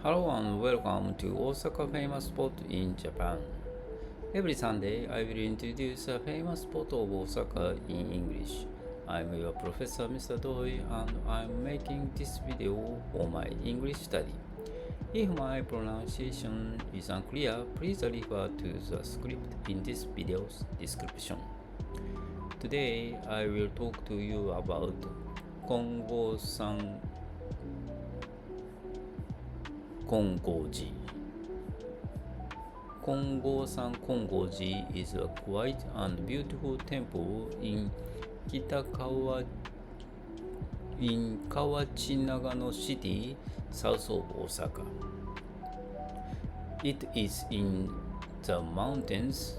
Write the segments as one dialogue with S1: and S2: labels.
S1: Hello and welcome to Osaka famous spot in Japan. Every Sunday I will introduce a famous spot of Osaka in English. I'm your professor Mr. Doi and I'm making this video for my English study. If my pronunciation is unclear, please refer to the script in this video's description. Today I will talk to you about Kongosan Kongoji. Kongosan Kongoji is a quiet and beautiful temple in Kawachinagano City, south of Osaka. It is in the mountains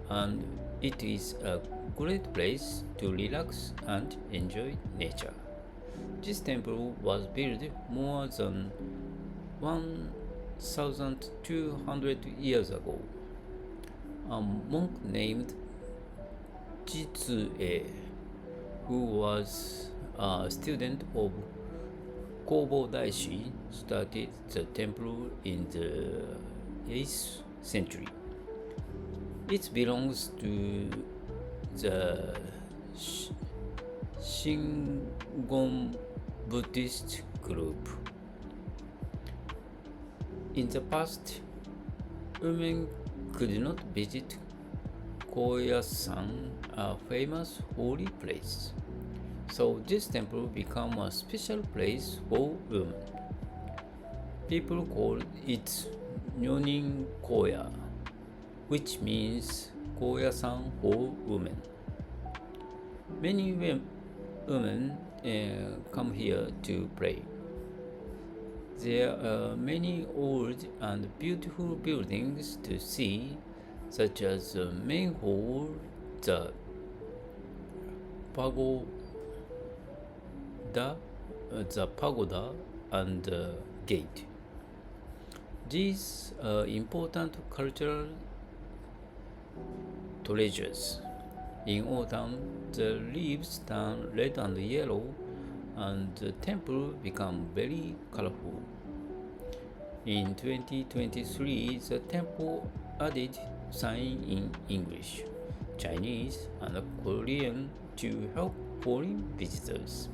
S1: and it is a great place to relax and enjoy nature. This temple was built more than 1,200 years ago. A monk named Jitsue, who was a student of Kobo Daishi, started the temple in the 8th century. It belongs to the Shingon Buddhist group. In the past, women could not visit Koyasan, a famous holy place. So this temple became a special place for women. People call it Nyonin Koya, which means Koyasan for women. Many women come here to pray. There are many old and beautiful buildings to see, such as the main hall, the pagoda, and the gate. These are important cultural treasures. In autumn, the leaves turn red and yellow, and the temple becomes very colorful. In 2023, the temple added signs in English, Chinese, and Korean to help foreign visitors.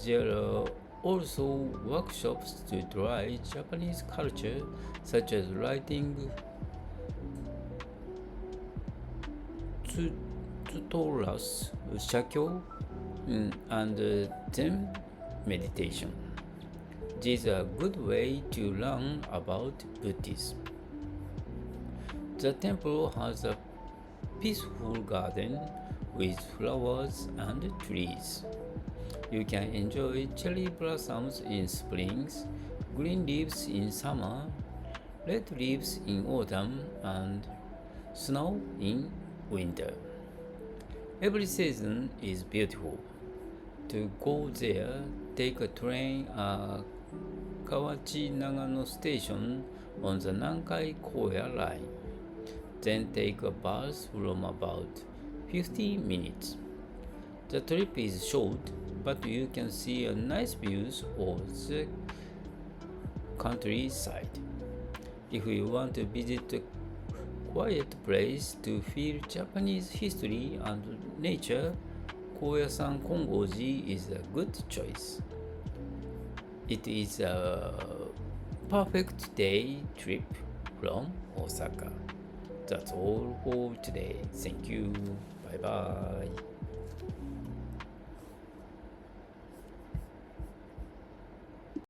S1: There are also workshops to try Japanese culture, such as writing tutorials, shakyo, and Zen meditation. These are a good way to learn about Buddhism. The temple has a peaceful garden with flowers and trees. You can enjoy cherry blossoms in spring, green leaves in summer, red leaves in autumn, and snow in winter. Every season is beautiful. To go there, take a train at Kawachinagano Station on the Nankai-Koya line. Then take a bus from about 50 minutes. The trip is short, but you can see a nice views of the countryside. If you want to visit a quiet place to feel Japanese history and nature, Kongosan Kongoji is a good choice. It is a perfect day trip from Osaka. That's all for today. Thank you. Bye bye.